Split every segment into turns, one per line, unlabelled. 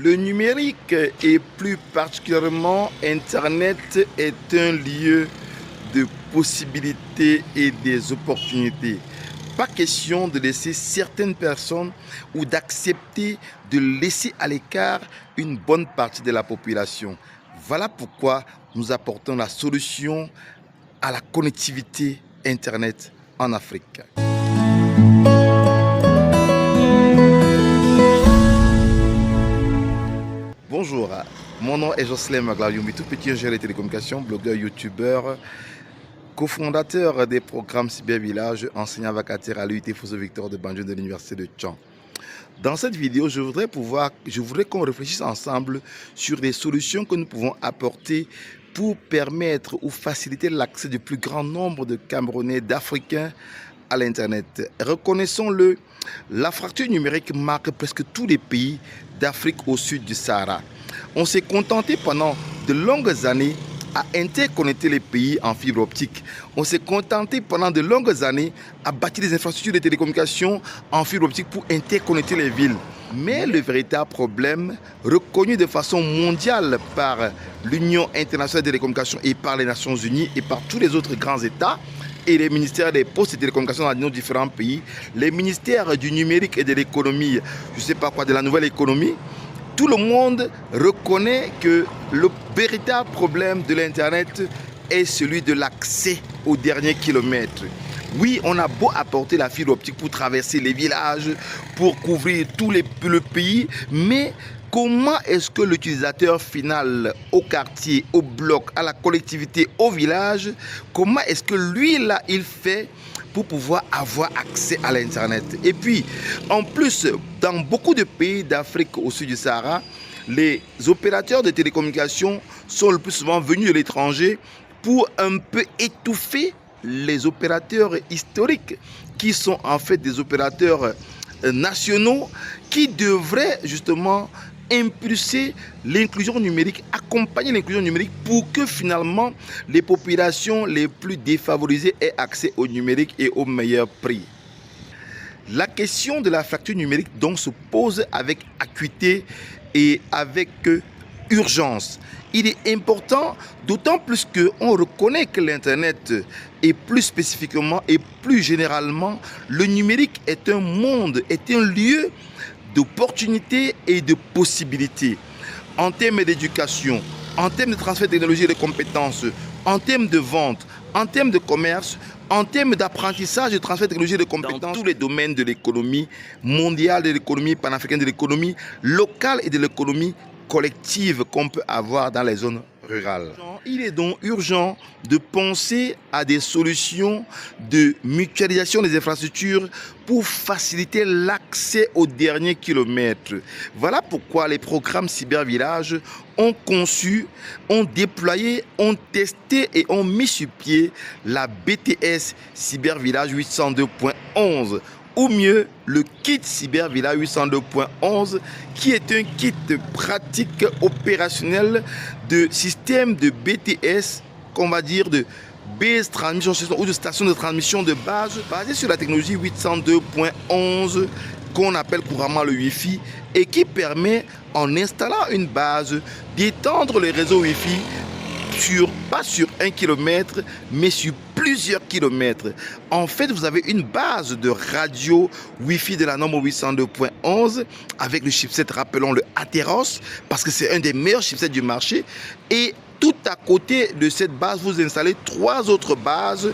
Le numérique et plus particulièrement Internet est un lieu de possibilités et des opportunités. Pas question de laisser certaines personnes ou d'accepter de laisser à l'écart une bonne partie de la population. Voilà pourquoi nous apportons la solution à la connectivité Internet en Afrique. Bonjour, mon nom est Jocelyn Maglayoumi, tout petit ingénieur de télécommunications, blogueur, youtubeur, cofondateur des programmes Cybervillage, enseignant vacataire à l'UIT Fosso Victor de Banjul de l'Université de Tchang. Dans cette vidéo, je voudrais qu'on réfléchisse ensemble sur des solutions que nous pouvons apporter pour permettre ou faciliter l'accès du plus grand nombre de Camerounais, d'Africains à l'Internet. Reconnaissons-le, la fracture numérique marque presque tous les pays d'Afrique au sud du Sahara. On s'est contenté pendant de longues années à interconnecter les pays en fibre optique. On s'est contenté pendant de longues années à bâtir des infrastructures de télécommunications en fibre optique pour interconnecter les villes. Mais le véritable problème, reconnu de façon mondiale par l'Union internationale des télécommunications et par les Nations Unies et par tous les autres grands États, et les ministères des postes et télécommunications dans nos différents pays, les ministères du numérique et de l'économie, je ne sais pas quoi, de la nouvelle économie, tout le monde reconnaît que le véritable problème de l'Internet est celui de l'accès au dernier kilomètre. Oui, on a beau apporter la fibre optique pour traverser les villages, pour couvrir tout le pays, mais comment est-ce que l'utilisateur final au quartier, au bloc, à la collectivité, au village, comment est-ce que lui, là, il fait pour pouvoir avoir accès à l'Internet? Et puis, en plus, dans beaucoup de pays d'Afrique au sud du Sahara, les opérateurs de télécommunications sont le plus souvent venus de l'étranger pour un peu étouffer les opérateurs historiques qui sont en fait des opérateurs nationaux qui devraient justement impulser l'inclusion numérique, accompagner l'inclusion numérique pour que finalement les populations les plus défavorisées aient accès au numérique et au meilleur prix. La question de la fracture numérique donc se pose avec acuité et avec urgence. Il est important, d'autant plus qu'on reconnaît que l'Internet et plus spécifiquement et plus généralement, le numérique est un monde, est un lieu d'opportunités et de possibilités en termes d'éducation, en termes de transfert de technologie et de compétences, en termes de vente, en termes de commerce, en termes d'apprentissage et de transfert de technologie et de compétences dans tous les domaines de l'économie mondiale, de l'économie panafricaine, de l'économie locale et de l'économie collective qu'on peut avoir dans les zones rurales. Il est donc urgent de penser à des solutions de mutualisation des infrastructures pour faciliter l'accès au dernier kilomètre. Voilà pourquoi les programmes Cybervillage ont conçu, ont déployé, ont testé et ont mis sur pied la BTS Cybervillage 802.11. ou mieux le kit Cybervillage 802.11 qui est un kit pratique opérationnel de système de BTS, qu'on va dire de base transmission ou de station de transmission de base basée sur la technologie 802.11 qu'on appelle couramment le Wi-Fi et qui permet en installant une base d'étendre le réseau Wi-Fi pas sur 1 kilomètre, mais sur plusieurs kilomètres. En fait, vous avez une base de radio Wi-Fi de la norme 802.11 avec le chipset, rappelons le Atheros, parce que c'est un des meilleurs chipsets du marché. Et tout à côté de cette base, vous installez 3 autres bases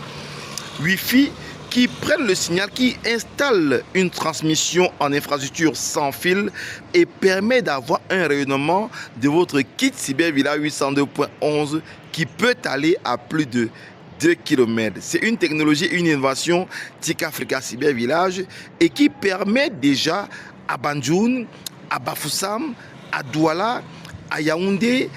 Wi-Fi qui prennent le signal, qui installent une transmission en infrastructure sans fil et permet d'avoir un rayonnement de votre kit Cybervillage 802.11 qui peut aller à plus de 2 km. C'est une technologie, une innovation TIC Africa Cybervillage et qui permet déjà à Banjul, à Bafoussam, à Douala, à Yaoundé,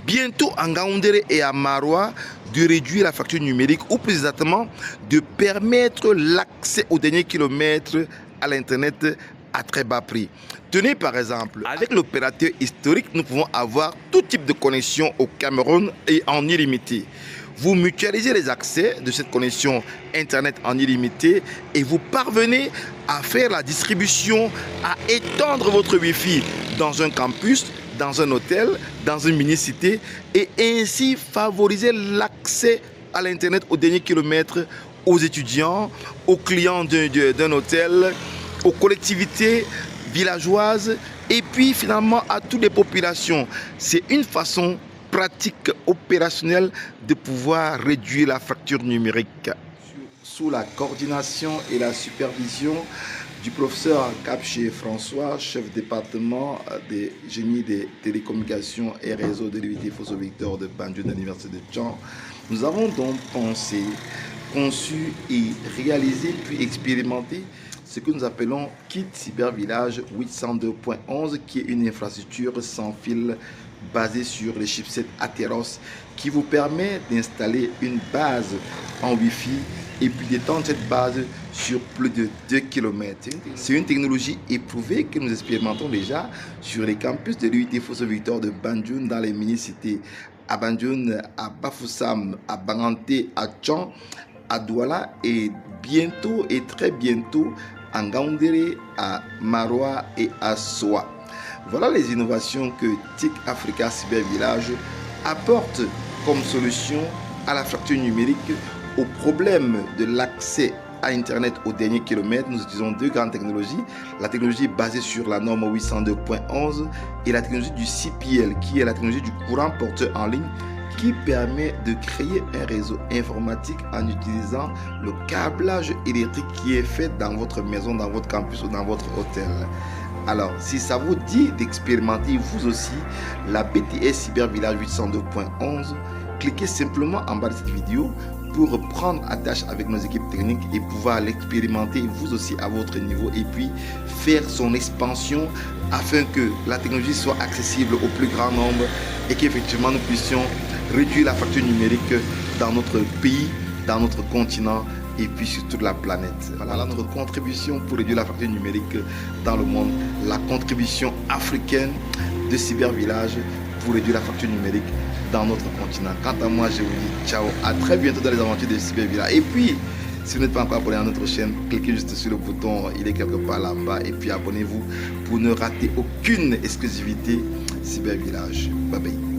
bientôt à Ngaoundéré et à Maroua, de réduire la fracture numérique ou plus exactement de permettre l'accès au dernier kilomètre à l'Internet à très bas prix. Tenez par exemple, avec l'opérateur historique, nous pouvons avoir tout type de connexion au Cameroun et en illimité. Vous mutualisez les accès de cette connexion Internet en illimité et vous parvenez à faire la distribution, à étendre votre Wi-Fi dans un campus, dans un hôtel, dans une mini-cité et ainsi favoriser l'accès à l'Internet au dernier kilomètre aux étudiants, aux clients d'un hôtel, aux collectivités villageoises et puis finalement à toutes les populations. C'est une façon pratique opérationnelle de pouvoir réduire la fracture numérique. Sous la coordination et la supervision du professeur Capché François, chef département des génies des télécommunications et réseaux de l'UIT Fosso-Victor de Banjul de l'Université de Caen, nous avons donc pensé, conçu et réalisé puis expérimenté ce que nous appelons Kit Cybervillage 802.11 qui est une infrastructure sans fil basée sur les chipsets Atheros qui vous permet d'installer une base en Wi-Fi et puis d'étendre cette base sur plus de 2 km. C'est une technologie éprouvée que nous expérimentons déjà sur les campus de l'UIT Fosso-Victor de Banjul dans les mini-cités à Banjul, à Bafoussam, à Banganté, à Caen, à Douala et bientôt et très bientôt à Ngaoundéré, à Maroua et à Soa. Voilà les innovations que TIC Africa Cyber Village apporte comme solution à la fracture numérique, au problème de l'accès à Internet au dernier kilomètre. Nous utilisons deux grandes technologies, la technologie basée sur la norme 802.11 et la technologie du CPL qui est la technologie du courant porteur en ligne qui permet de créer un réseau informatique en utilisant le câblage électrique qui est fait dans votre maison, dans votre campus ou dans votre hôtel. Alors, si ça vous dit d'expérimenter vous aussi la BTS Cyber Village 802.11, cliquez simplement en bas de cette vidéo pour prendre attache avec nos équipes techniques et pouvoir l'expérimenter vous aussi à votre niveau et puis faire son expansion afin que la technologie soit accessible au plus grand nombre et qu'effectivement nous puissions réduire la fracture numérique dans notre pays, dans notre continent et puis sur toute la planète. Voilà notre contribution pour réduire la fracture numérique dans le monde, la contribution africaine de Cybervillage pour réduire la fracture numérique dans notre continent. Quant à moi, je vous dis ciao, à très bientôt dans les aventures de Cybervillage. Et puis, si vous n'êtes pas encore abonné à notre chaîne, cliquez juste sur le bouton, il est quelque part là-bas. Et puis abonnez-vous pour ne rater aucune exclusivité Cybervillage. Bye bye.